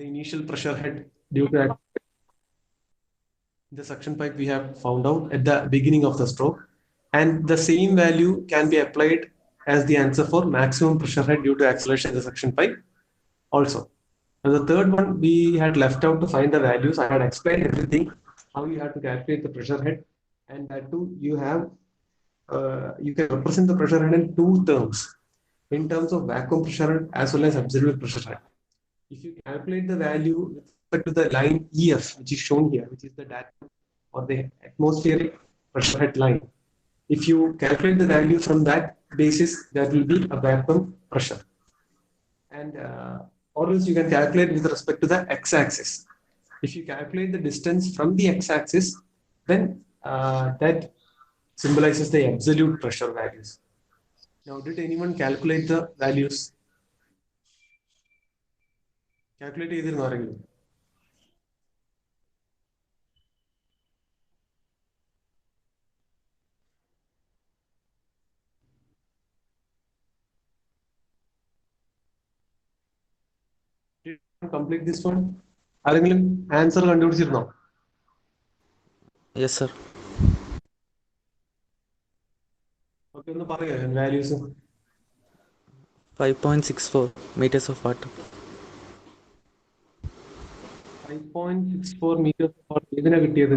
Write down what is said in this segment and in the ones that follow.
the initial pressure head due to the suction pipe we have found out at the beginning of the stroke, and the same value can be applied as the answer for maximum pressure head due to acceleration in the suction pipe also. And the third one we had left out to find the values. I had explained everything, how you have to calculate the pressure head, and that too you can represent the pressure head in two terms, in terms of vacuum pressure head as well as absolute pressure head. If you calculate the value with respect to the line EF, which is shown here, which is the data or the atmospheric pressure head line, if you calculate the value from that basis, that will be a vacuum pressure. And or else you can calculate with respect to the x-axis. If you calculate the distance from the x-axis, then that symbolizes the absolute pressure values. Now, did anyone calculate the values? Calculate ചെയ്തിരുന്നോ ആരെങ്കിലും? Complete this one. ആരെങ്കിലും answer കണ്ടുപിടിച്ചിരുന്നോ? Yes, sir. Okay, ഒന്ന് പറയോ values. 5.64 meters of water. 5.64 meters of water. ഇതിനാ കിട്ടിയത്?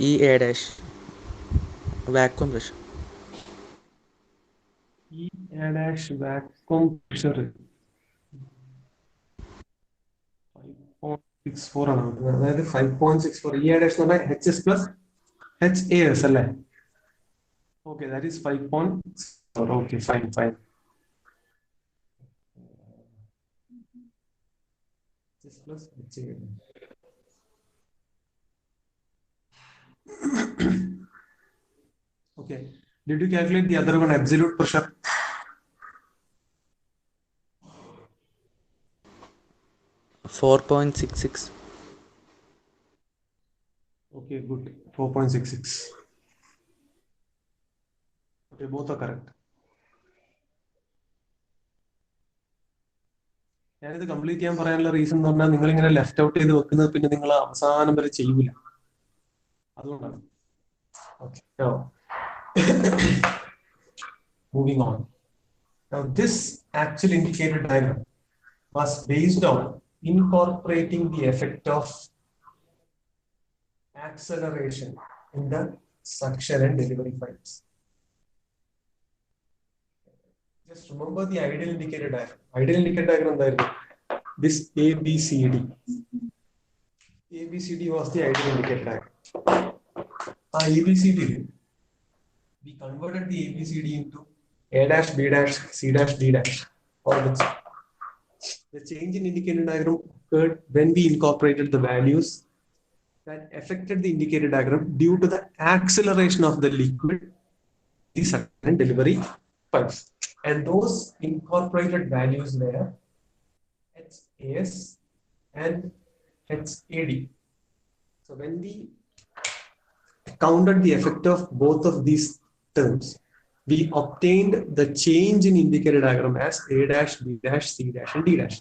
EA dash vacuum pressure. EA dash vacuum pressure 5.64 ആണ്. അതായത് 5.64 EA dash എന്ന് പറഞ്ഞാൽ HS plus HAS അല്ലേ? Okay, that is 5.64. Okay, fine. HS plus HAS. Okay. Did you calculate the other one, absolute pressure? $4.66. Okay, good. 4.66. Okay, both are correct. ഞാനിത് complete ചെയ്യാൻ പറയാനുള്ള reason എന്ന് പറഞ്ഞാൽ നിങ്ങൾ ഇങ്ങനെ ലെഫ്റ്റ് ഔട്ട് ചെയ്ത് വെക്കുന്നത് പിന്നെ നിങ്ങൾ അവസാനം വരെ ചെയ്യൂല, അതുകൊണ്ടാണ്. Okay. Now, moving on. Now, this actual indicator diagram was based on incorporating the effect of acceleration in the suction and delivery pipes. Just remember the ideal indicator diagram. Ideal indicator diagram, this ABCD. ABCD was the ideal indicator diagram. ABCD, we converted the ABCD into A dash, B dash, C dash, D dash. The change in indicator diagram occurred when we incorporated the values that affected the indicator diagram due to the acceleration of the liquid, the suction and delivery pipes. And those incorporated values were HAS and HAD. So when we counted the effect of both of these terms, we obtained the change in indicator diagram as A dash, B dash, C dash, and D dash.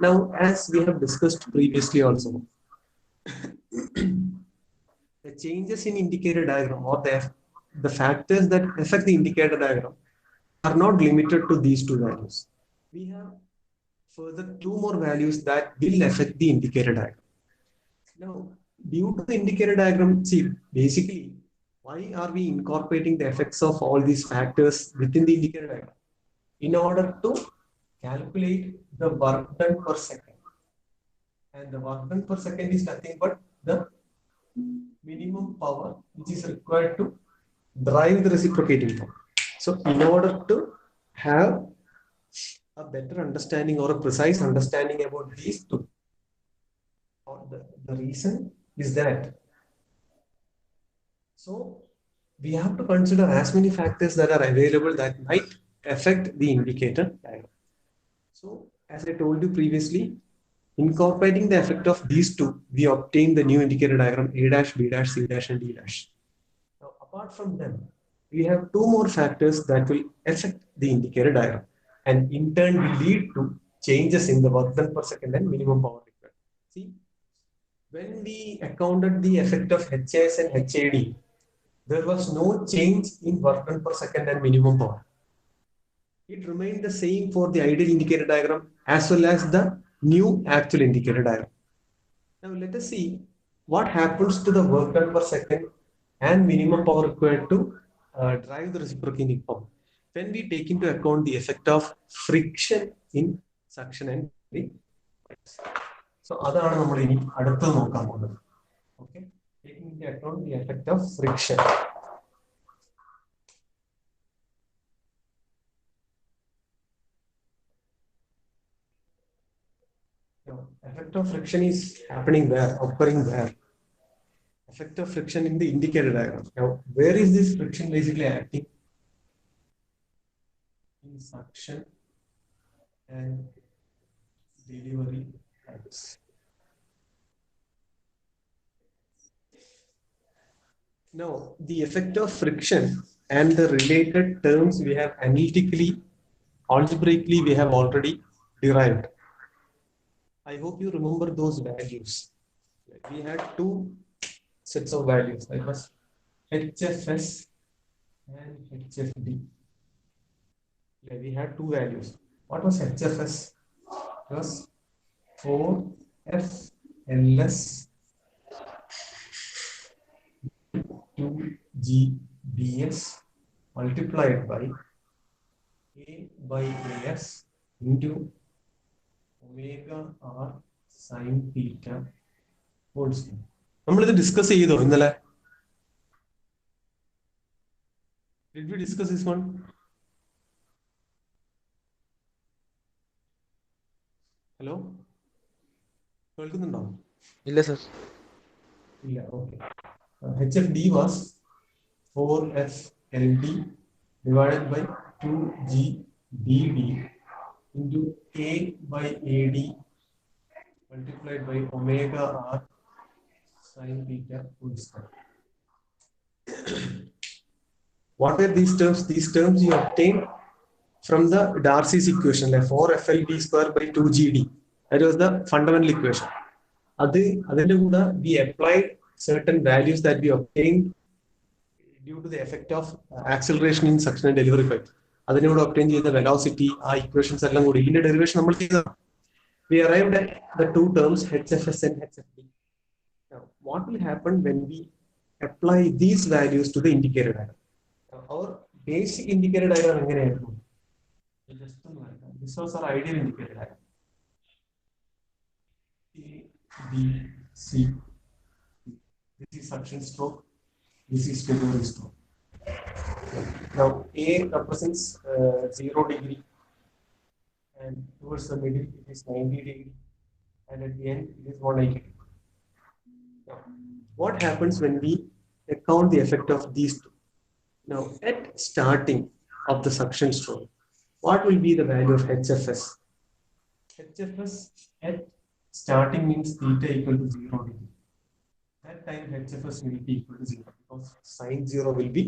Now, as we have discussed previously also, the changes in indicator diagram or the factors that affect the indicator diagram are not limited to these two values. We have further two more values that will affect the indicator diagram. Now, due to the indicator diagram, see, basically, why are we incorporating the effects of all these factors within the indicator diagram? In order to calculate the work done per second. And the work done per second is nothing but the minimum power which is required to drive the reciprocating pump. So in order to have a better understanding or a precise understanding about these two, the reason is that, so we have to consider as many factors that are available that might affect the indicator diagram. So as I told you previously, incorporating the effect of these two, we obtain the new indicator diagram A dash, B dash, C dash, and D dash. Now, apart from them, we have two more factors that will affect the indicator diagram and in turn will lead to changes in the work done per second and minimum power required. See, when we accounted the effect of HAS and HAD, there was no change in work done per second and minimum power. It remained the same for the ideal indicator diagram as well as the new actual indicator diagram. Now let us see what happens to the work done per second and minimum power required to drive the reciprocating pump when we take into account the effect of friction in suction and so അതാണ് നമ്മൾ ഇനി അടുത്തത് നോക്കാൻ പോകുന്നത്. Okay, taking into account the effect of friction. Now, effect of friction is happening where, occurring where? Effect of friction in the indicator diagram. Now, where is this friction basically acting? In suction and delivery pipes. Now, the effect of friction and the related terms we have analytically, algebraically, we have already derived. I hope you remember those values. We had two sets of values. That was HFS and HFD. Yeah, we had two values. What was HFS? It was 4FLS 2GBS multiplied by A by AS into omega r sin theta whole square. നമ്മളിത് discuss ചെയ്തോ ഇന്നലെ? Did we discuss this one? Hello, കേൾക്കുന്നുണ്ടോ? ഇല്ല sir. ഇല്ല, okay. HFD was 4FLD divided by 2GBD into A by AD multiplied by omega r sin theta whole square. What are these terms? These terms you obtain from the Darcy's equation, like 4FLD square by 2GD. That was the fundamental equation. We applied certain values that we obtained due to the effect of acceleration in suction and delivery pipe. Then we obtained the velocity, equations, and derivation. We arrived at the two terms HFS and HFD. Now, what will happen when we apply these values to the indicator diagram? Our basic indicator diagram this was our ideal indicator diagram. A, B, C. This is suction stroke. This is delivery stroke. Now A represents 0 degree, and towards the middle it is 90 degree, and at the end it is 180 degree. Now, what happens when we account the effect of these two? Now, at starting of the suction stroke, what will be the value of HFS? HFS at starting means theta equal to 0 degree. That time HFS will be equal to 0 because sin 0 will be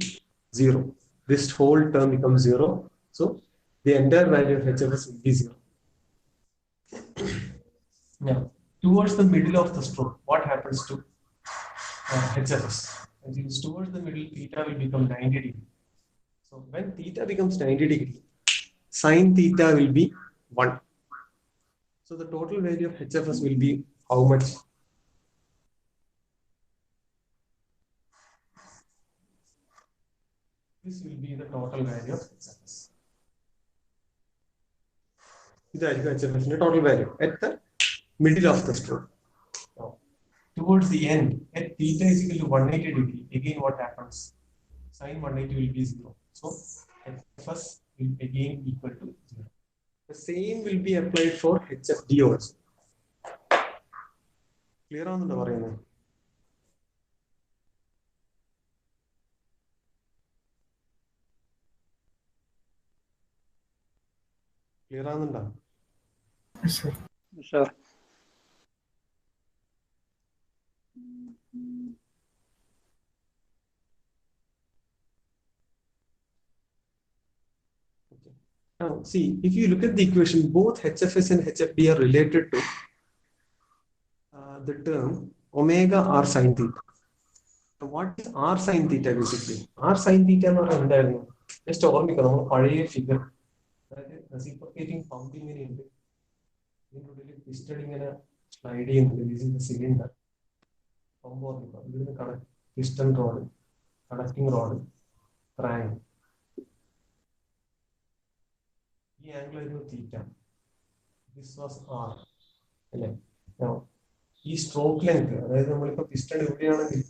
0. This whole term becomes 0. So the entire value of HFS will be 0. Now, towards the middle of the stroke, what happens to HFS? As it is towards the middle, theta will become 90 degree. So when theta becomes 90 degree, sin theta will be 1. So the total value of HFS will be how much? This will be the total value of HFS. This is HFS total value at the middle of the stroke. Now, towards the end, at theta is equal to 180 degree, again what happens? Sin 180 will be 0. So HFS will again equal to 0. The same will be applied for HFD also. Clear on the പറയുന്നത്? Clear ആവുന്നുണ്ടോ? Sure. Now, see, if you look at the equation, both HFS and HFD are related to the term omega r sin theta. So what is r sin theta basically? R sin theta എന്ന് പറഞ്ഞാൽ എന്തായിരുന്നു? Just ഓർമ്മിക്കുക, നമ്മൾ പഴയ figure, അതായത് reciprocating pump ഇങ്ങനെയുണ്ട്, ഇതിനുള്ളിൽ piston ഇങ്ങനെ സ്ലൈഡ് ചെയ്യുന്നുണ്ട്, സിലിണ്ടർ പമ്പ് ഓർമ്മിക്കുക, ഇവിടുന്ന് piston road, connecting road, triangle, ഈ ആംഗിൾ ആയിരുന്നു തീറ്റ, ദിസ് വാസ് ആർ അല്ലേ. ഈ സ്ട്രോക്ക് ലെങ്ത്, അതായത് നമ്മളിപ്പോ പിസ്റ്റൺ എവിടെയാണെങ്കിൽ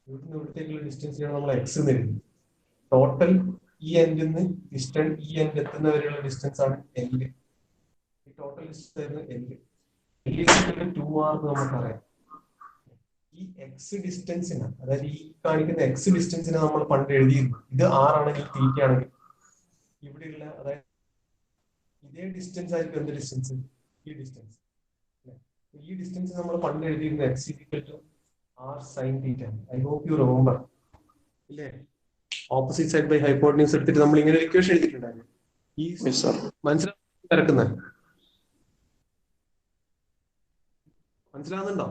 ഇവിടുന്ന് ഇവിടത്തേക്കുള്ള ഡിസ്റ്റൻസിനാണ് നമ്മൾ എക്സ് തരുന്നത്. ടോട്ടൽ ഈ എൻഡിൽ നിന്ന് പിസ്റ്റൺ ഈ എൻഡ് എത്തുന്നവരെയുള്ള ഡിസ്റ്റൻസ് ആണ് എല്. ഈ ടോട്ടൽ ഡിസ്റ്റൻസ് ആയിരുന്നു എല്. എല് 2r എന്ന് നമുക്കറിയാം. ഈ എക്സ് ഡിസ്റ്റൻസിന്, അതായത് ഈ കാണിക്കുന്ന എക്സ് ഡിസ്റ്റൻസിനെ നമ്മൾ പണ്ട് എഴുതിയിരുന്നു. ഇത് r ആണെങ്കിൽ തീറ്റ ആണെങ്കിൽ ഇവിടെയുള്ള, അതായത് ഇതേ ഡിസ്റ്റൻസ് ആയിരിക്കും എന്ത് ഡിസ്റ്റൻസ്, ഈ ഡിസ്റ്റൻസ്. ഈ ഡിസ്റ്റൻസ് നമ്മൾ പണ്ട് എഴുതിയിരുന്നു x equal to r sin theta. I hope you remember. ഇല്ലേ, ഓപ്പോസിറ്റ് സൈഡ് ബൈ ഹൈപ്പോട്ടന്യൂസ് എടുത്തിട്ട് നമ്മൾ ഇങ്ങനെ ഒരു ഇക്വേഷൻ എഴുതിയിട്ടുണ്ടായിരുന്നു. ഈ മനസ്സിലാവുന്നുണ്ടോ?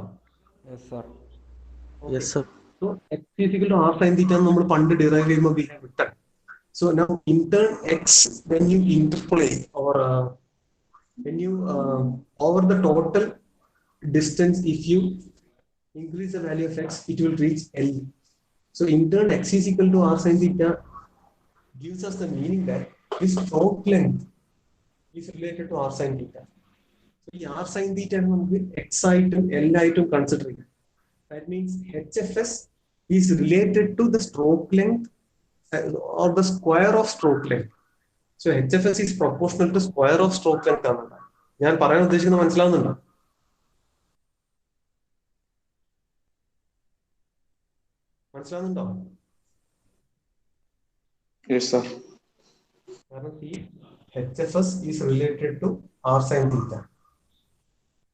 So x is equal to r sin theta നമ്മൾ പണ്ട് ഡിറൈവ് ചെയ്യുമ്പോൾ we have written. So now in turn x, when you interpolate or when you over the total distance, if you increase the value of x, it will reach L. So in turn, x is equal to r sin theta gives us the meaning that this stroke length is related to r sin theta. So the r sin theta is x item, L item considering. That means HFS is related to the stroke length or the square of stroke length. So HFS is proportional to square of stroke length. ഞാൻ പറയാൻ ഉദ്ദേശിക്കുന്നത് മനസ്സിലാവുന്നുണ്ടോ? മനസ്സിലാവുന്നുണ്ടോ? Yes, sir. കാരണം ഈ HFS is related to r sin theta.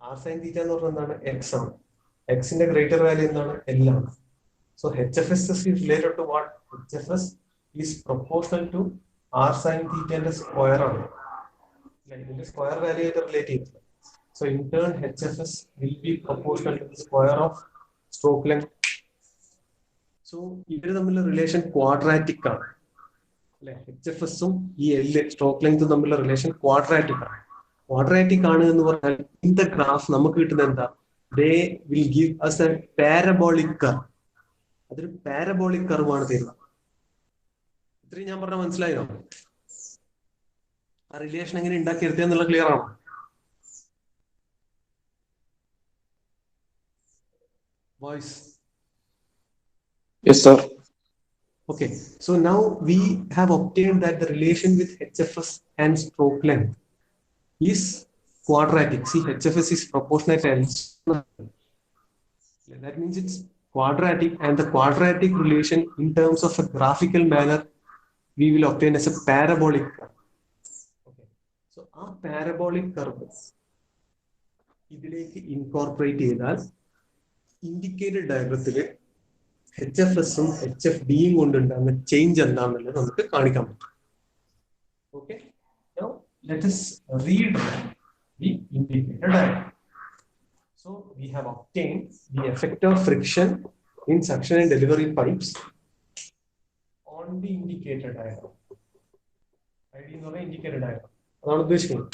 r sin theta എന്ന് പറഞ്ഞാൽ എന്താണ്? x ആണ്. x ന്റെ ഗ്രേറ്റർ വാല്യൂ എന്താണ്? L ആണ്. So HFS is related to what? HFS is proportional to r sin theta ന്റെ സ്ക്വയർ ആണ്. ഇതിന്റെ സ്ക്വയർ വാല്യൂ ആയിട്ട് റിലേറ്റ് ചെയ്തിട്ടുണ്ട്. So in turn HFS will be proportional to the square of stroke length. So ഇവര് തമ്മിലുള്ള relation quadratic ആണ് അല്ലെ. HFS-ഉം ഈ എല് സ്ട്രോക്ക് ലെങ്തും തമ്മിലുള്ള റിലേഷൻ ക്വാഡ്രാറ്റിക് ആണ്. ക്വാഡ്രാറ്റിക് ആണ് എന്ന് പറഞ്ഞാൽ ഇൻ ദ ഗ്രാഫ് നമുക്ക് കിട്ടുന്ന എന്താ? They will give us a parabolic curve. അതൊരു പാരബോളിക് കർവ് ആണ് തരുന്നത്. ഇത്രയും ഞാൻ പറഞ്ഞ മനസ്സിലായോ? ആ റിലേഷൻ എങ്ങനെ ഉണ്ടാക്കിയെടുത്തെന്നുള്ള ക്ലിയർ ആണോ? Voice? Yes, sir. Okay, so now we have obtained that the relation with HFS and stroke length is quadratic. See, HFS is proportional to L. That means it's quadratic, and the quadratic relation in terms of a graphical manner we will obtain as a parabolic curve. Okay, so our parabolic curve ഇതിലേക്ക് incorporate ചെയ്താൽ indicated ഡയഗ്രത്തില് HFS-ഉം HFD-യും കൊണ്ടുണ്ടാകുന്ന change എന്താണെന്നുള്ളത് നമുക്ക് കാണിക്കാൻ പറ്റും. Okay, now let us read the indicator diagram. So we have obtained the effect of friction in suction and delivery pipes on the indicator diagram. ID എന്ന് പറഞ്ഞാൽ indicator diagram അതാണ് ഉദ്ദേശിക്കുന്നത്.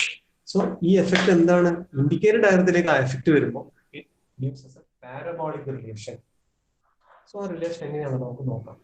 സോ ഈ എഫക്ട് എന്താണ്? ഇൻഡിക്കേറ്റർ ഡയഗ്രത്തിലേക്ക് ആ effect വരുമ്പോൾ it gives us a parabolic relation. So ആ relation എങ്ങനെയാണ് നമുക്ക് നോക്കാം.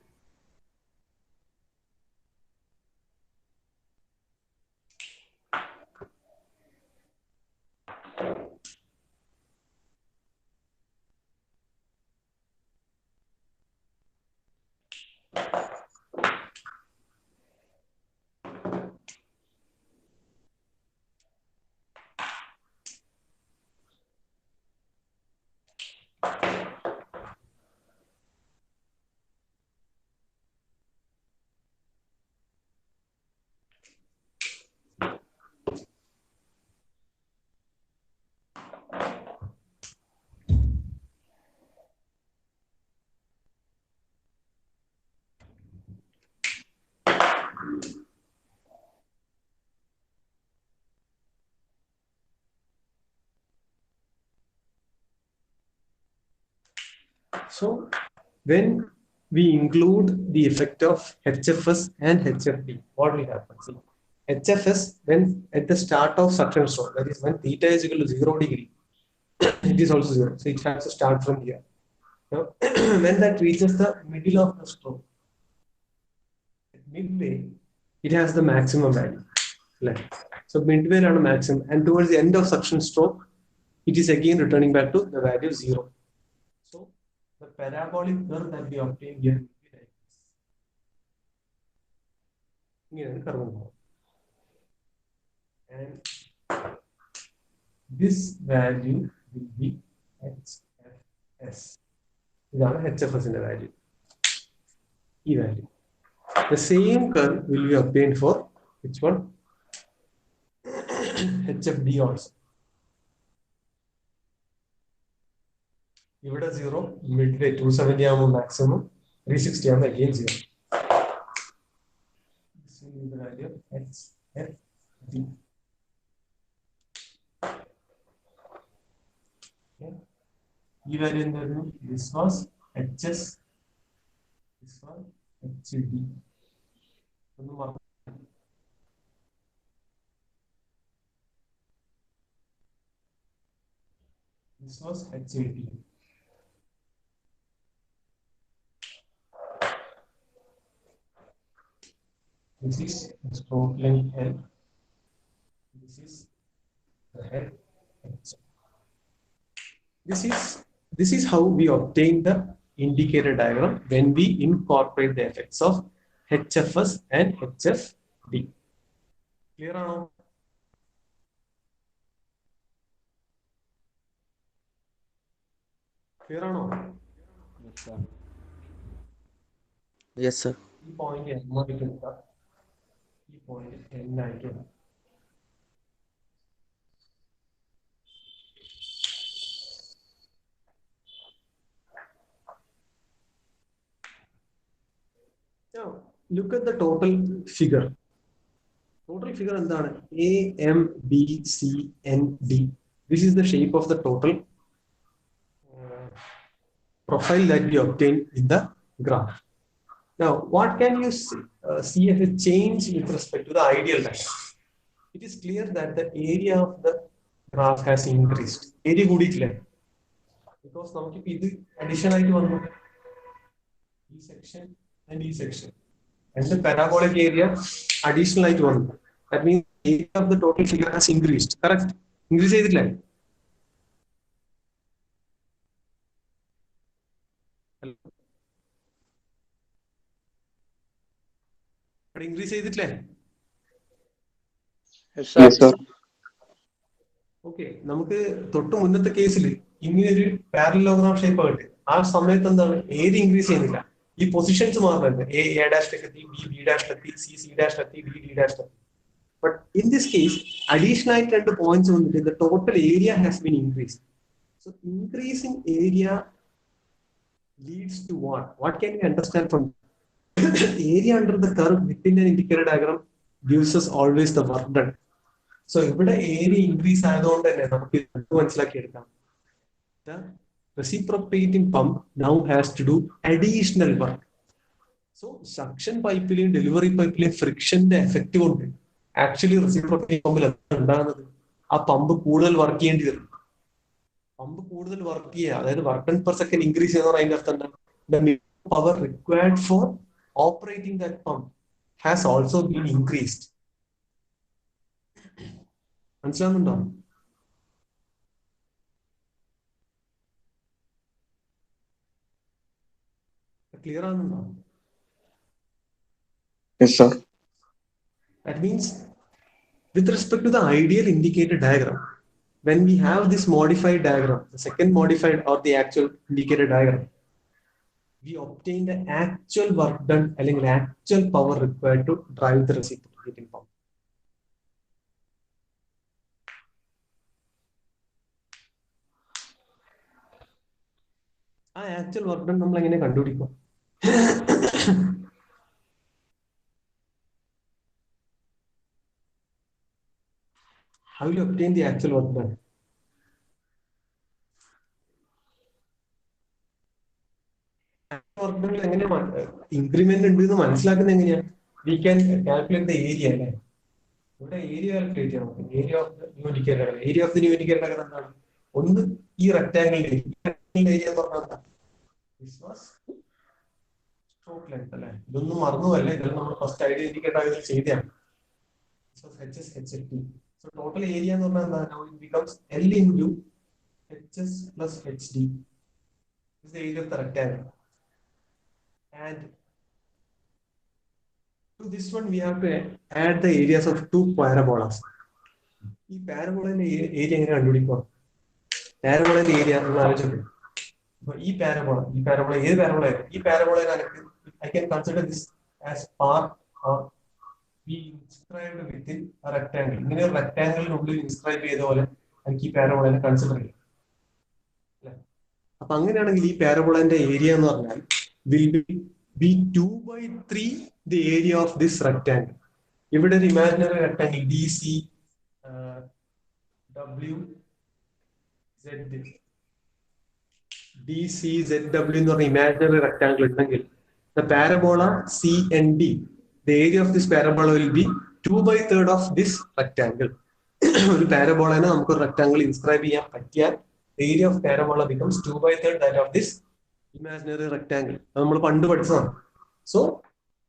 So when we include the effect of HFS and HFD, what will happen? See, HFS, when at the start of suction stroke, that is when theta is equal to 0 degree, it is also 0. So it has to start from here. Now, when that reaches the middle of the stroke, midway, it has the maximum value. So midway are the maximum, and towards the end of suction stroke, it is again returning back to the value 0. So the parabolic curve that we obtain here will be like this. ഇങ്ങനെയാണ് curve ഉണ്ടാവുക. And this value will be HFS. ഇതാണ് HFS ന്റെ value. ഈ value. The same curve will be obtained for which one? HFD also. ഇവിടെ 0, midway 270 ആകുമ്പോൾ maximum, 360 ആകുമ്പോൾ again 0. This will be the value of HFD. Okay. ഈ value എന്തായിരുന്നു? This was HS, this was HD. ഒന്ന് മറന്നു. This was HAT. This is the stroke length L. This is the head H. This is how we obtain the indicator diagram when we incorporate the effects of HFS and HFD. Clear or no? Clear or no? Yes, sir. Yes, sir. ഈ point M ആയിട്ട് എടുക്കാം, ഈ point N ആയിട്ട് എടുക്കാം. Now look at the total figure. Total figure എന്താണ്? A, M, B, C, N, D. This is the shape of the total profile that we obtain in the graph. Now, what can you see as a change with respect to the ideal diagram? It is clear that the area of the graph has increased. Area കൂടിയിട്ടില്ലേ? Because നമുക്ക് ഇത് addition ആയിട്ട് വന്നു. ഈ section and ഈ section. And the parabolic area additional ആയിട്ട് വന്നു. That means the area of the total figure has increased. Correct? Increase ചെയ്തിട്ടില്ലേ? Increase ചെയ്തിട്ടില്ലേ? Yes, sir. ഓക്കെ, നമുക്ക് തൊട്ട് മുന്നത്തെ കേസിൽ ഇങ്ങനൊരു പാരലോഗ്രാം ഷേപ്പ് ആയിട്ട് ആ സമയത്ത് എന്താണ്, ഏത് ഇൻക്രീസ് ചെയ്യുന്നില്ല, ഈ പൊസിഷൻസ് മാറുന്നുണ്ട്. എ ഡാഷിലേക്ക് എത്തി, ബി ഡാഷിലെത്തി, സി ഡാഷിലെത്തി, ഡി ഡാഷിലെത്തി. But in this case additional ആയിട്ട് 2 പോയിന്റ്സ് വന്നിട്ട് the total area has been increase. So increase in area leads to what can you understand from area under the curve within an indicator diagram gives us always the work done. So ഇവിടെ area increase ആയതുകൊണ്ട് തന്നെ നമുക്ക് മനസ്സിലാക്കി എടുക്കാം. The reciprocating pump now has to do additional work. So suction പൈപ്പിലെയും delivery പൈപ്പിലെയും ഫ്രിക്ഷന്റെ effect കൊണ്ട് ആക്ച്വലി റെസിപ്രോക്കേറ്റിംഗ് പമ്പിൽ ഉണ്ടാകുന്നത് ആ പമ്പ് കൂടുതൽ വർക്ക് ചെയ്യേണ്ടി വരും. പമ്പ് കൂടുതൽ വർക്ക് ചെയ്യുക, അതായത് work done per second increase ചെയ്യുന്ന അതിന്റെ അർത്ഥം എന്താണ്? The power required for operating that pump has also been increased. മനസ്സിലാവുന്നുണ്ടോ? Clear ആകുന്നുണ്ടോ? Yes, sir. That means with respect to the ideal indicator diagram, when we have this modified diagram, the second modified or the actual indicator diagram, we obtain the actual work done അല്ലെങ്കിൽ actual power required to drive the reciprocating pump. ആ actual work done നമ്മൾ എങ്ങനെ കണ്ടുപിടിക്കും? How will you obtain the actual work done? വർക്കുകൾ എങ്ങനെ increment ഉണ്ട് എന്ന് മനസ്സിലാക്കുന്നത് എങ്ങനെയാണ്? We can calculate the area അല്ലേ? ഇവിടെ ഏരിയ കാൽക്കുലേറ്റ് ചെയ്യാൻ പറ്റും. Area of the new indicator, area of the new indicator എന്താണ്? ഒന്ന് ഈ റെക്ടാംഗിൾ ഏരിയ എന്ന് പറഞ്ഞാൽ സ്ട്രോക്ക് ലെങ്ത് അല്ലേ? ഇതൊന്നും മറന്നുമല്ലേ, ഇതെല്ലാം നമ്മൾ ഫസ്റ്റ് ഐഡിയ ഇൻഡിക്കേറ്റർ ആയിട്ട് ചെയ്തതാണ്. So total area എന്ന് പറഞ്ഞാൽ എന്താ? Now it becomes L into HS plus HD is the area of the rectangle. And to this one we have to add the areas of two parabolas. ഈ പാരബോളയുടെ area എങ്ങനെ കണ്ടുപിടിക്കുക? പാരബോളയുടെ area നമ്മൾ ആലോചിക്കും. അപ്പൊ ഈ പാരബോള ഏത് പാരബോളായിരുന്നു? ഈ പാരബോളയെ I can consider this as part of we inscribed within a rectangle. ഇങ്ങനെ ഒരു റെക്ടാംഗിളിനുള്ളിൽ ഇൻസ്ക്രൈബ് ചെയ്ത പോലെ എനിക്ക് ഈ പാരബോളനെ കൺസിഡർ ചെയ്യാം. അപ്പൊ അങ്ങനെയാണെങ്കിൽ ഈ പാരബോളന്റെ ഏരിയ എന്ന് പറഞ്ഞാൽ will be 2/3 the area of this rectangle. ഇവിടെ ഒരു ഇമാജിനറി റെക്ടാംഗിൾ DC DCZW എന്ന് പറഞ്ഞ ഇമാജിനറി റെക്ടാംഗിൾ ഉണ്ടെങ്കിൽ the parabola CND, the area of this parabola will be 2/3 of this rectangle. ഒരു പാരബോളനെ നമുക്ക് ഒരു റെക്ടാംഗിൾ ഇൻസ്ക്രൈബ് ചെയ്യാൻ പറ്റിയാൽ the area of parabola becomes 2/3 that of this imaginary rectangle. നമ്മൾ പണ്ട് പഠിച്ചതാണ്. So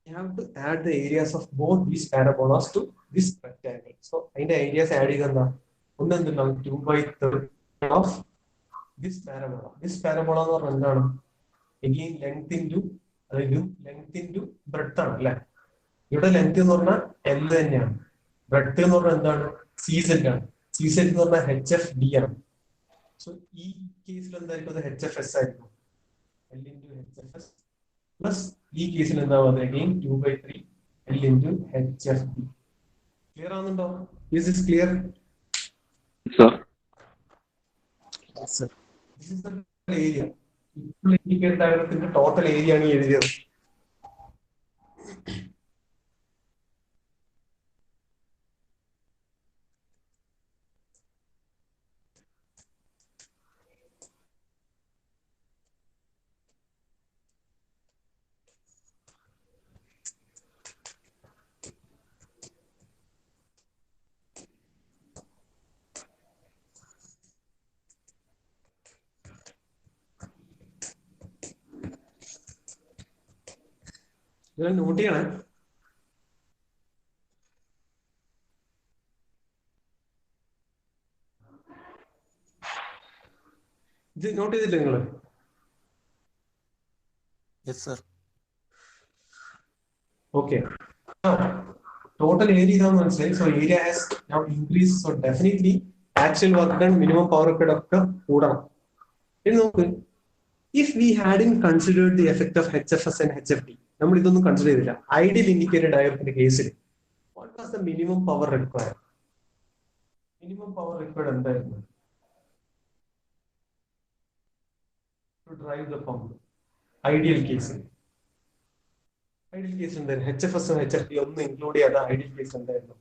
you have to add the areas of both these parabolas to this rectangle. So അതിന്റെ areas add ചെയ്താൽ എന്താ? ഒന്ന് എന്തുണ്ടാവും? 2/3 of this parabola. This parabola എന്ന് പറഞ്ഞാൽ എന്താണ്? Again length into breadth ആണ് അല്ലെ? ഇവിടെ ലെങ്ത് എന്ന് പറഞ്ഞാൽ L തന്നെയാണ്. ബ്രെഡ്ത്ത് എന്ന് പറഞ്ഞാൽ എന്താണ്? CZ ആണ്. CZ എന്ന് പറഞ്ഞാൽ HFD ആണ്. സോ ഈ കേസിൽ എന്തായിരിക്കും? അത് HFS ആയിരിക്കും. L into HFS പ്ലസ് ഈ കേസിൽ എന്താവും? Again 2/3 L into HFD. Clear ആവുന്നുണ്ടോ? Is this clear? Sir. Yes, sir. This is the area. Indicator ഡയഗ്രത്തിന്റെ ടോട്ടൽ ഏരിയ ആണ് എഴുതിയത്. ഇതെല്ലാം നോട്ട് ചെയ്യണേ. ഇത് നോട്ട് ചെയ്തില്ലേ നിങ്ങള്? Yes, sir. Okay. Now, total area ഇതാന്ന് മനസ്സിലായി. So area has now increased. So definitely actual work done, minimum power required ഒക്കെ കൂടണം. ഇനി നോക്ക്, if we hadn't considered the effect of HFS and HFD, നമ്മൾ ഇതൊന്നും കൺസിഡർ ചെയ്തില്ല. ഐഡിയൽ ഇൻഡിക്കേറ്റർ ഡയഗ്രത്തിന്റെ കേസിൽ what was the minimum power required? Minimum power required എന്തായിരുന്നു? To drive the pump. Ideal കേസിൽ എന്തായിരുന്നു? HFS ഉം HFD ഒന്നും ഇൻക്ലൂഡ് ചെയ്യാതെ ഐഡിയൽ കേസ് എന്തായിരുന്നു?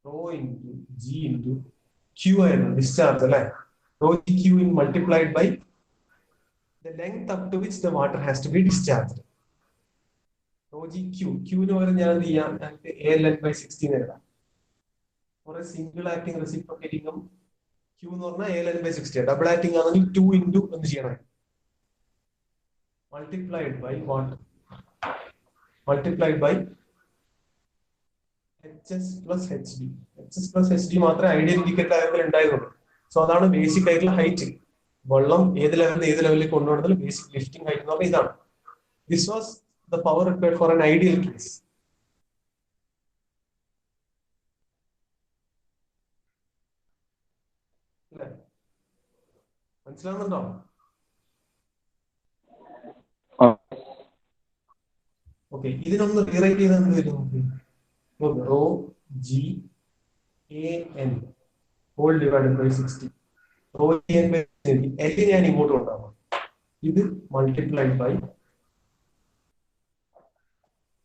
Rho into G into Q ആയിരുന്നു ഡിസ്ചാർജ് അല്ലെ? Rho Q in multiplied by the length up to which the water has to be discharged. Rho G Q. Q ന് പകരം ഞാൻ എന്ത് ചെയ്യാം? ALN/16 എഴുതാം. For a single acting reciprocating Q എന്ന് പറഞ്ഞാൽ ALN/60. ഡബിൾ ആക്ടിംഗ് ആണെങ്കിൽ 2 into എന്ത് ചെയ്യണം? Multiplied by what? Multiplied by HS plus HD. HS plus HD മാത്രമേ ഐഡിയൽ ഇൻഡിക്കേറ്റർ ഡയഗ്രത്തിൽ ഉണ്ടായിരുന്നുള്ളൂ. സോ അതാണ് ബേസിക് ആയിട്ടുള്ള ഹൈറ്റ്. വെള്ളം ഏത് ലെവലിൽ കൊണ്ടുപോകുന്നതിൽ ബേസിക് ലിഫ്റ്റിംഗ് ഹൈറ്റ് എന്ന് പറഞ്ഞാൽ ഇതാണ്. This was the power required for an ideal case. മനസ്സിലാവുന്നുണ്ടോ? ഓക്കെ, ഇതിനൊന്ന് റീറൈറ്റ് ചെയ്ത് എന്ത് വരും? Rho G AN whole divided by 60. Rho AN by L ഞാൻ ഇങ്ങോട്ട് കൊണ്ടുപോകാം. ഇത് മൾട്ടിപ്ലൈഡ് ബൈ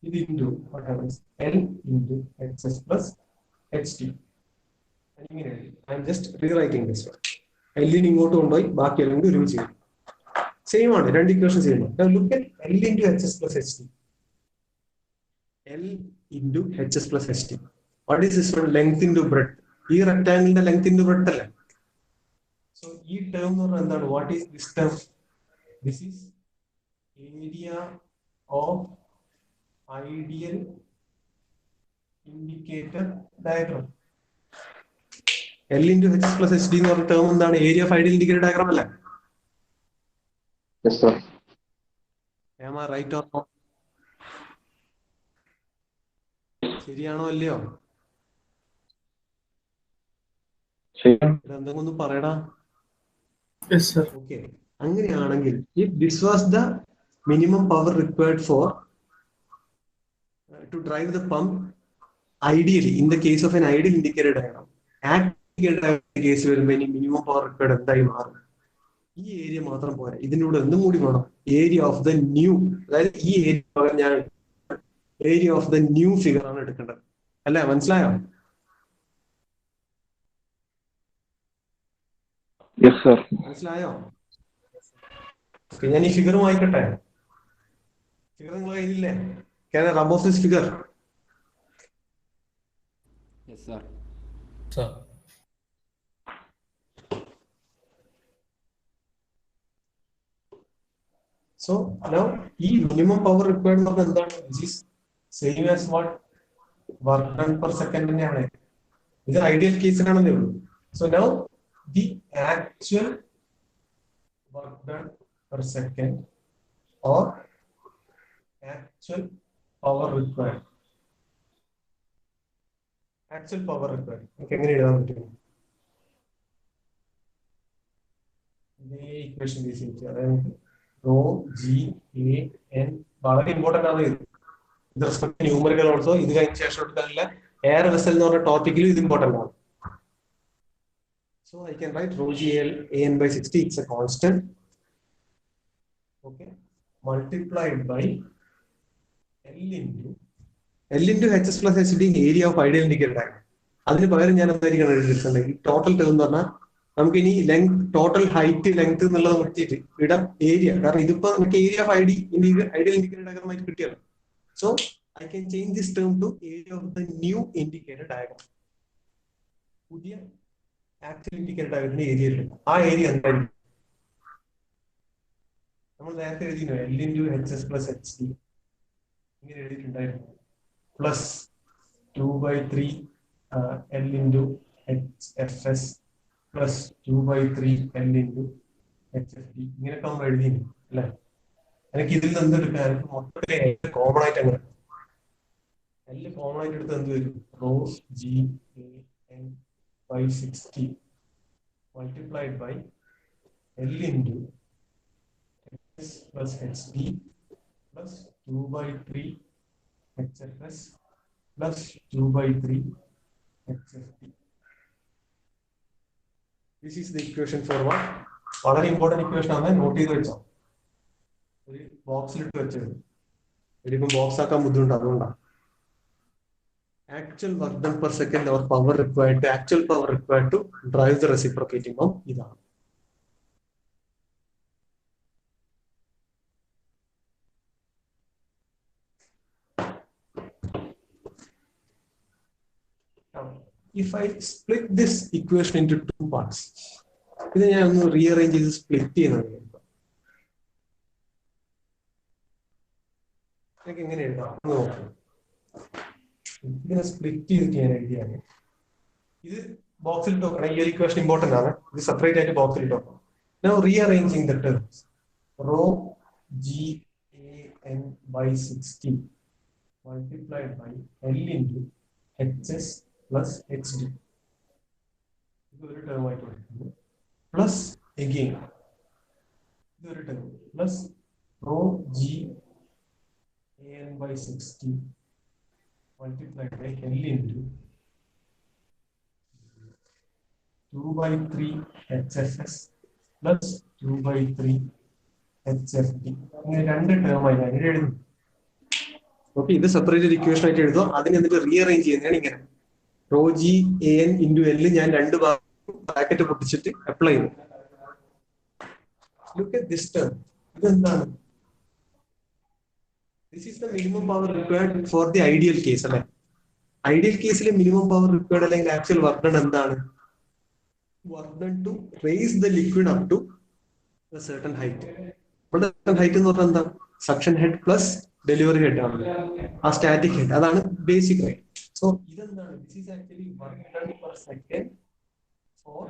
ഇത് into what happens? L into HS plus HT. ഇങ്ങനെ I am just rewriting this one. L ന് ഇങ്ങോട്ട് കൊണ്ടുപോയി ബാക്കി എല്ലാം കൂടി ഒരുമിച്ച് ചെയ്യും. സെയിം ആണ്, രണ്ട് ഇക്വേഷൻ സെയിം ആണ്. Now look at L into HS plus HT. L into HS plus HT. What is this one? Length into breadth. ഈ റെക്ടാംഗിളിന്റെ ലെങ്ത് into breadth അല്ലേ? So ഈ ടേം എന്ന് പറഞ്ഞാൽ എന്താണ്? What is this term? This is area of ideal indicator diagram. L into HS plus HD എന്ന് പറഞ്ഞ term എന്താണ്? Area of ideal indicator diagram അല്ലേ? Yes, sir. Am I right or not? ശരിയാണോ അല്ലയോ? എന്തെങ്കിലും ഒന്ന് പറയടാ. Yes, sir. Okay. അങ്ങനെയാണെങ്കിൽ if this was the minimum power required for to drive the pump, ideally in the case of an ideal indicator diagram, case വരുമ്പോൾ ഇനി minimum power required എന്തായി മാറും? ഈ ഏരിയ മാത്രം പോരാ, ഇതിനൂടെ എന്തും കൂടി വേണം. ഏരിയ ഓഫ് ദ ന്യൂ, അതായത് ഈ ഏരിയ ഞാൻ area of the new figure ആണ് എടുക്കേണ്ടത് അല്ലേ? മനസ്സിലായോ? Yes, sir. മനസ്സിലായോ? ഞാൻ ഈ ഫിഗർ വായിക്കട്ടെ. ഫിഗർ നിങ്ങളെ കയ്യിലില്ലേ? Can I rub off this figure? Yes, sir. Sir. So now ഈ മിനിമം പവർ റിക്വയർഡ് എന്ന് പറഞ്ഞാൽ എന്താണ്? This is same as what? Work done per second തന്നെയാണ്. ഇത് ഐഡിയൽ കേസിലാണെന്നേ ഉള്ളൂ. So now the actual work done per second or actual power required. Actual power required. നമുക്ക് എങ്ങനെ എഴുതാൻ പറ്റും? ഇതേ ഇക്വേഷൻ ബേസിച്ച്, അതായത് rho g a n വളരെ ഇമ്പോർട്ടന്റ് ആണ് ഇത്. ഇത് റെസ്പെക്ട് ന്യൂമറിക്കൽ ഓൾസോ. ഇത് കഴിഞ്ഞ ശേഷം എടുക്കാനുള്ള എയർ വെസൽ എന്ന് പറഞ്ഞ ടോപ്പിക്കിലും ഇത് ഇമ്പോർട്ടന്റ് ആണ്. So I can write rho g l a n by 60. It's a constant. Okay. Multiplied by L into HS plus HD area of ideal indicator diagram. അതിന് പകരം ഞാൻ എന്തായിരിക്കണം എഴുതിയിട്ടുണ്ട്? ഈ ടോട്ടൽ ടേം എന്ന് പറഞ്ഞാൽ നമുക്ക് ഇനി ലെങ്ത്, ടോട്ടൽ ഹൈറ്റ്, ലെങ്ത് എന്നുള്ളത് നിർത്തിയിട്ട് ഇടാം ഏരിയ. കാരണം ഇതിപ്പോ നമുക്ക് area of ideal indicator diagram ആയിട്ട് കിട്ടിയല്ലോ. So I can change this term two area of the new indicator diagram. പുതിയ ആക്ച്വൽ ഇൻഡിക്കേറ്റർ ഡയഗ്രത്തിന്റെ ഏരിയ എടുക്കും. ആ ഏരിയ എന്തായിരിക്കും? നമ്മൾ നേരത്തെ എഴുതിയിരുന്നു L into HS plus HD ഇങ്ങനെ എഴുതിയിട്ടുണ്ടായിരുന്നു. Plus 2/3 L into HFS plus 2/3 L into HFD ഇങ്ങനെയൊക്കെ നമ്മൾ എഴുതിയിരുന്നു അല്ലെ? എനിക്ക് ഇതിൽ നിന്ന് എന്തെടുക്കാം? എനിക്ക് മൊത്തത്തിൽ കോമൺ ആയിട്ട് അങ്ങനെ L കോമൺ ആയിട്ട് എടുത്ത് എന്ത് വരും? rho g a n by 60 multiplied by L into HS plus HD plus 2/3 HFS plus 2/3 HFD. This is the equation for what? വളരെ ഇമ്പോർട്ടന്റ് ഇക്വേഷൻ ആണ്. നോട്ട് ചെയ്ത് വെച്ചോ. ഒരു ബോക്സിലിട്ട് വെച്ചത്. ഇതിപ്പം ബോക്സ് ആക്കാൻ ബുദ്ധിമുട്ട്, അതുകൊണ്ടാണ്. Actual work done per second or power required, the actual power required to drive the reciprocating pump ഇതാണ്. If I split this equation into two parts, ഇത് ഞാൻ ഒന്ന് റീഅറേഞ്ച് ചെയ്ത് സ്പ്ലിറ്റ് ചെയ്യുന്നത് എങ്ങനെ എഴുതാം നോക്കാം. ഇതിനെ സ്പ്ലിറ്റ് ചെയ്തിട്ട് ഞാൻ എഴുതിയാണ്. ഇത് ബോക്സിൽ നോക്കണം. ഈ ഒരു ഇക്വേഷൻ ഇമ്പോർട്ടന്റ് ആണ്. ഇത് സെപ്പറേറ്റ് ആയിട്ട് ബോക്സിൽ നോക്കണം. Now rearranging the terms. Rho g a n by 60 multiplied by L into HS plus HD. ഇത് ഒരു ടേം ആയിട്ട് കൊടുക്കുന്നു. പ്ലസ് again ഇത് ഒരു term plus rho g a n by 60 multiplied by L into 2/3 HFS plus 2/3 HFD. ഇങ്ങനെ രണ്ട് term ആയി ഞാൻ എഴുതുന്നു. ഓക്കെ, ഇത് സെപ്പറേറ്റ് ഇക്വേഷൻ ആയിട്ട് എഴുതുക. അതിന് എന്നിട്ട് റീഅറേഞ്ച് ചെയ്യുന്നതാണ് ഇങ്ങനെ. rho g a n into L ഞാൻ രണ്ട് ബ്രാക്കറ്റ് പൊട്ടിച്ചിട്ട് അപ്ലൈ ചെയ്തു. Look at this term. ഇതെന്താണ്? This is the minimum power required for the ideal case അല്ലെ. ഐഡിയൽ കേസിലെ മിനിമം പവർ റിക്വയർഡ് അല്ലെങ്കിൽ ആക്ച്വൽ വർക്ക് ഡൺ എന്താണ്? Work done to raise the liquid up to a certain height. ഇവിടെ height എന്ന് പറഞ്ഞാൽ എന്താ? Suction head plus delivery head ആണ്. ആ സ്റ്റാറ്റിക് ഹെഡ് അതാണ് ബേസിക് റേറ്റ്. സോ ഇതെന്താണ്? This is actually work done per second for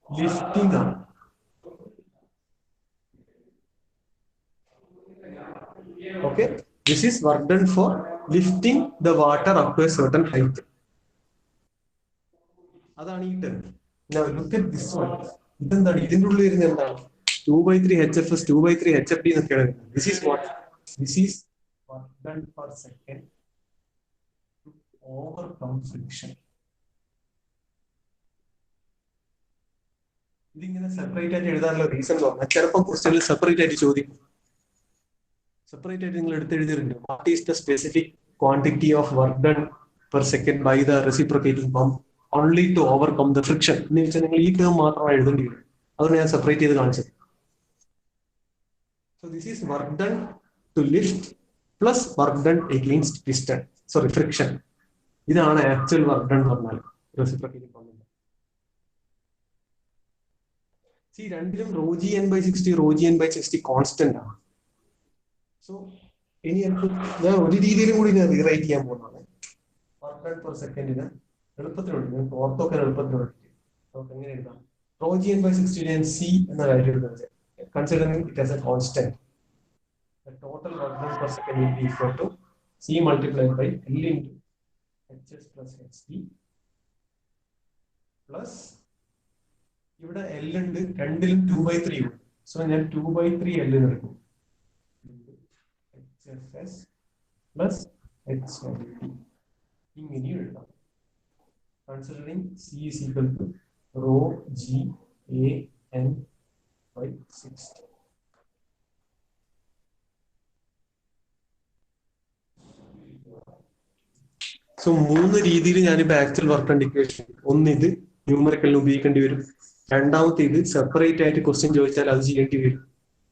lifting ആണ്. Okay, this is work done for lifting the water up to a certain height. അതാണ് ഈ term. Now look at this one. ഇതെന്താണ്? ഇതിന്റെ ഉള്ളിൽ വരുന്നത് എന്താണ്? 2/3 HFS, 2/3 HFD എന്നൊക്കെയാണ്. This is what? This is work done per second to overcome friction. ഇതിങ്ങനെ separate ആയിട്ട് എഴുതാനുള്ള റീസൺ എന്ന് പറഞ്ഞാൽ ചിലപ്പോൾ ക്വസ്റ്റ്യനിൽ സെപ്പറേറ്റ് ആയിട്ട് ചോദിക്കും. സെപ്പറേറ്റ് ആയിട്ട് നിങ്ങൾ എഴുതിയിട്ടുണ്ട്. What is the specific quantity of work done per second by the reciprocating pump only to overcome the friction എന്ന് വെച്ചാൽ നിങ്ങൾ ഈ ടേം മാത്രമാണ് എഴുതേണ്ടി വരും. അതുകൊണ്ട് ഞാൻ സെപ്പറേറ്റ് ചെയ്ത് കാണിച്ചത്. So this is work done to lift plus work done against piston. Sorry, friction. ഇതാണ് ആക്ച്വൽ വർക്ക് ഡൺ എന്ന് പറഞ്ഞാൽ റെസിപ്രോക്കേറ്റിംഗ് പമ്പിന്റെ. രണ്ടിലും Roji n/60 Roji n/60 constant ആണ്. സോ ഇനി ഞാൻ ഒരു രീതിയിലും കൂടി ഞാൻ റീറൈറ്റ് ചെയ്യാൻ പോകുന്നതാണ്. വർക്ക് ഡൺ പെർ സെക്കൻഡിന് എളുപ്പത്തിനുണ്ട്, നിങ്ങൾക്ക് ഓർത്തൊക്കെ എളുപ്പത്തിനുണ്ട്. നമുക്ക് എങ്ങനെ എഴുതാം? റോജി n/60 ഞാൻ സി എന്ന കാര്യം എഴുതുന്നത്. Considering it as a constant, the total work done per second will be equal to C multiplied by L into HS plus HD plus ഇവിടെ L ഉണ്ട്, രണ്ടിലും 2/3 ഉണ്ട്. സോ ഞാൻ 2/3 L എടുക്കും. HFS plus HLD ഇങ്ങനെ എഴുതാം. Considering C is equal to rho G A N by 60. So മൂന്ന് രീതിയിൽ ഞാനിപ്പോ ആക്ച്വൽ വർക്ക് ഡൺ ഇക്വേഷൻ, ഒന്ന് ഇത് ന്യൂമറിക്കലിന് ഉപയോഗിക്കേണ്ടി വരും, രണ്ടാമത്തെ ഇത് സെപ്പറേറ്റ് ആയിട്ട് ക്വസ്റ്റ്യൻ ചോദിച്ചാൽ അത് ചെയ്യേണ്ടി വരും.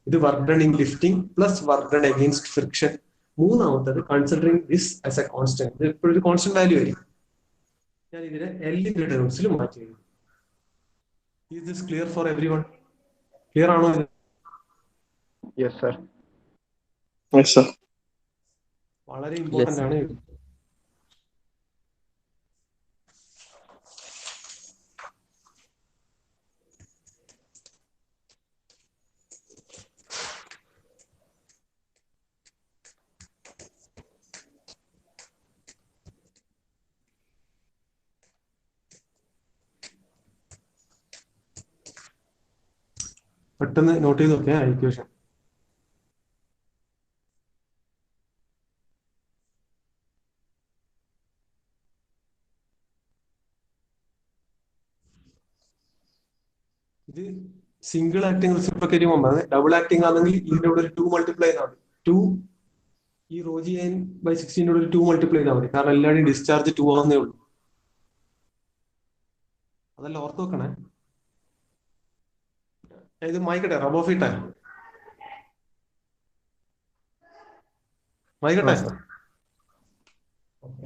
ഇത് work done in lifting plus work done against friction. മൂന്നാമത്തത് considering this as a constant. ഇത് എപ്പോഴും ഒരു കോൺസ്റ്റന്റ് വാല്യൂ ആയിരിക്കും. ഞാൻ ഇതിനെ എല്ലിന്റെ ടേംസിൽ മാറ്റി എഴുതും. Is this clear for everyone? Clear ആണോ? Yes, sir. Yes, sir. വളരെ ഇമ്പോർട്ടന്റ് ആണ്. പെട്ടെന്ന് നോട്ട് ചെയ്ത് നോക്കിയാ ഇക്വേഷൻ. ഇത് സിംഗിൾ ആക്ടിങ് റെസിപ്രോക്കേറ്റിംഗ് പമ്പാണ്. ഡബിൾ ആക്ടിങ് ആണെങ്കിൽ ഇതിന്റെ കൂടെ ഒരു 2 മൾട്ടിപ്ലൈ ചെയ്താൽ മതി. 2 ഈ റോജി n/60 ഒരു 2 മൾട്ടിപ്ലൈ ചെയ്താൽ മതി. കാരണം എല്ലാവരുടെയും ഡിസ്ചാർജ് 2 ആവുന്നേ ഉള്ളൂ. അതല്ല ഓർത്ത് വെക്കണേ. ഇത് മായിക്കട്ടെ, റബോഫിട്ടെ മായിക്കട്ടെ.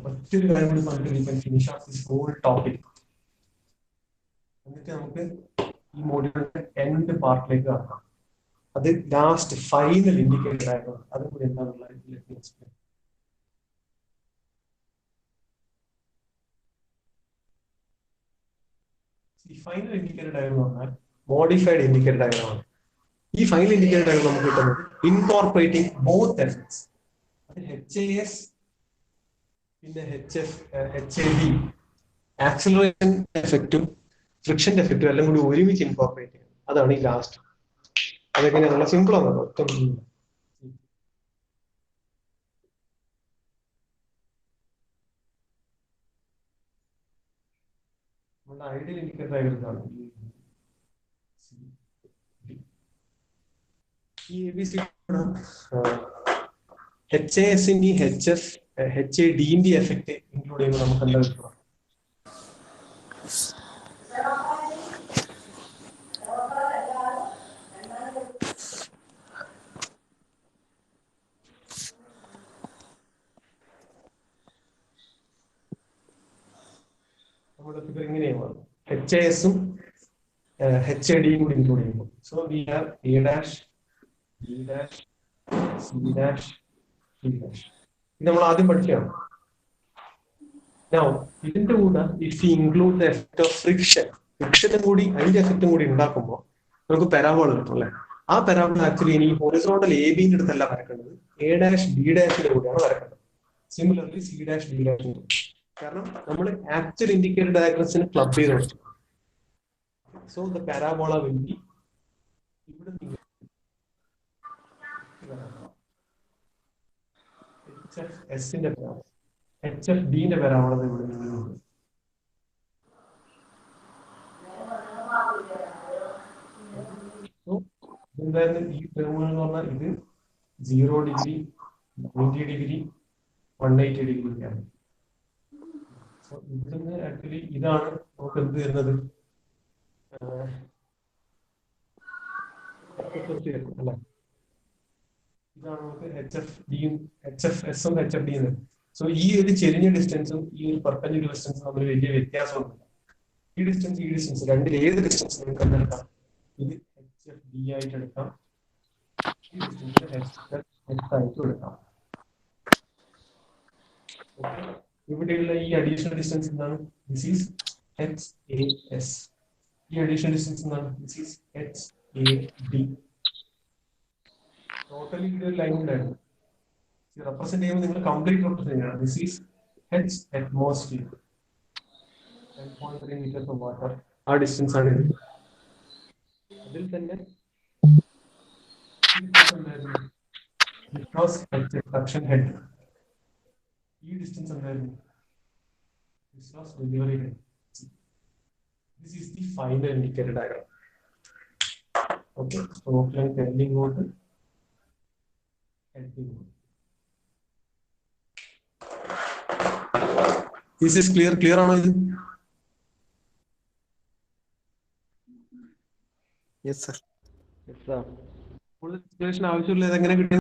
മറ്റൊരു കാര്യം കൂടി പറഞ്ഞിട്ട് finish off this whole topic. എന്നിട്ട് നമുക്ക് ഈ മോഡ്യൂളിന്റെ എൻഡ് പാർട്ടിലേക്ക് കടക്കാം. അത് ലാസ്റ്റ് ഫൈനൽ ഇൻഡിക്കേറ്റർ ആയിരുന്നു. അതും കൂടി എന്താണെന്നുള്ള ഈ ഫൈനൽ ഇൻഡിക്കേറ്റർ ഡയഗ്രം എന്ന് പറഞ്ഞാൽ മോഡിഫൈഡ് ഇൻഡിക്കേറ്റർ ഡയഗ്രം ആണ്. ഈ ഫൈനൽ ഇൻഡിക്കേറ്റർ ഡയഗ്രം നമുക്ക് കിട്ടുന്നത് ഇൻകോർപ്പറേറ്റിംഗ് ബോത്ത് എഫക്ട്സ്. അത് HAS പിന്നെ HAD ആക്സിലറേഷൻ എഫക്റ്റും ഫ്രിക്ഷന്റെ എഫക്റ്റും എല്ലാം കൂടി ഒരുമിച്ച് ഇൻകോർപ്പറേറ്റ് ചെയ്യും. അതാണ് ഈ ലാസ്റ്റ്. അതൊക്കെ നല്ല സിമ്പിൾ ആണ്. ഒറ്റ നമ്മുടെ ഐഡിയൽ ഇൻഡിക്കേറ്റർ ഡയഗ്രം ഈ ABC HAS HAD effect include ചെയ്യുമ്പോൾ നമുക്ക് എന്താ കിട്ടുക? HISഉം HIDയും കൂടി ഇൻക്ലൂഡ് ചെയ്യുമ്പോൾ. So we have A dash, B dash, C dash, D dash. ഇത് നമ്മൾ ആദ്യം പഠിക്കുകയാണ്. Now, ഇതിന്റെ കൂടെ if you include the effect of ഫ്രിക്ഷനും കൂടി അതിന്റെ എഫക്റ്റും കൂടി ഉണ്ടാക്കുമ്പോൾ നമുക്ക് പാരാബോള കിട്ടും അല്ലെ. ആ പാരാബോള ആക്ച്വലി ഇനി ഹൊറിസോണ്ടൽ എ ബിന്റെ അടുത്തല്ല വരക്കേണ്ടത്, A dash B ഡാഷിന്റെ കൂടെയാണ് വരക്കേണ്ടത്. Similarly C dash D dash. കാരണം നമ്മൾ ആക്ച്വൽ ഇൻഡിക്കേറ്റർ ഡയഗ്രംസിന് ക്ലബ് ചെയ്ത്. So the parabola will be ഇവിടെ HFSന്റെ പാരാബോള, HFDന്റെ പാരാബോള ഇവിടെ നിന്നുണ്ട്. എന്തായാലും ഈ ടേമുകൾ എന്ന് പറഞ്ഞാൽ ഇത് 0 ഡിഗ്രി, 90 ഡിഗ്രി, 180 ഡിഗ്രിയാണ്. സോ ഇവിടുന്ന് ആക്ച്വലി ഇതാണ് നമുക്ക് എന്ത് തരുന്നത്, അല്ലെ. ഇതാണ് നമുക്ക് HFDയും HFSഉം HFDയും. സോ ഈ ഒരു ചെരിഞ്ഞ ഡിസ്റ്റൻസും ഈ ഒരു പെർപെൻഡിക്കുലർ ഡിസ്റ്റൻസും തമ്മിൽ വലിയ വ്യത്യാസമൊന്നുമില്ല. ഈ ഡിസ്റ്റൻസ് രണ്ടിൽ ഏത് ഡിസ്റ്റൻസ് നിങ്ങൾക്ക് എന്തെടുക്കാം, ഇത് HFD ആയിട്ട് എടുക്കാം, ഈ ഡിസ്റ്റൻസ് HFS ആയിട്ട് എടുക്കാം. ഇവിടെയുള്ള ഈ അഡീഷണൽ ഡിസ്റ്റൻസ് എന്താണ്, ദിസ് ഈസ് HAS. ഈ അഡീഷണൽ ഡിസ്റ്റൻസ് എന്താണ്, ദിസ് ഈസ് HAD. ടോട്ടലി ഇവിടെ ഒരു ലൈൻ ഉണ്ടായിരുന്നു, റെപ്രസെന്റ് ചെയ്യുമ്പോൾ നിങ്ങൾ കംപ്ലീറ്റ് റെപ്രസെന്റ് ചെയ്യണം. This is H atmosphere, 10.3 meters of water. ആ ഡിസ്റ്റൻസ് ആണ് ഇത്. അതിൽ തന്നെ സക്ഷൻ ഹെഡ്, ഈ ഡിസ്റ്റൻസ് എന്തായിരുന്നു, delivery head. This is the final indicator diagram. Okay, stroke length end ഇങ്ങോട്ട്, എൻഡ് ഇങ്ങോട്ട്. This is clear ആണോ ഇത്? Yes, sir. ആവശ്യമില്ല. ഇതെങ്ങനെ കിട്ടിയത്?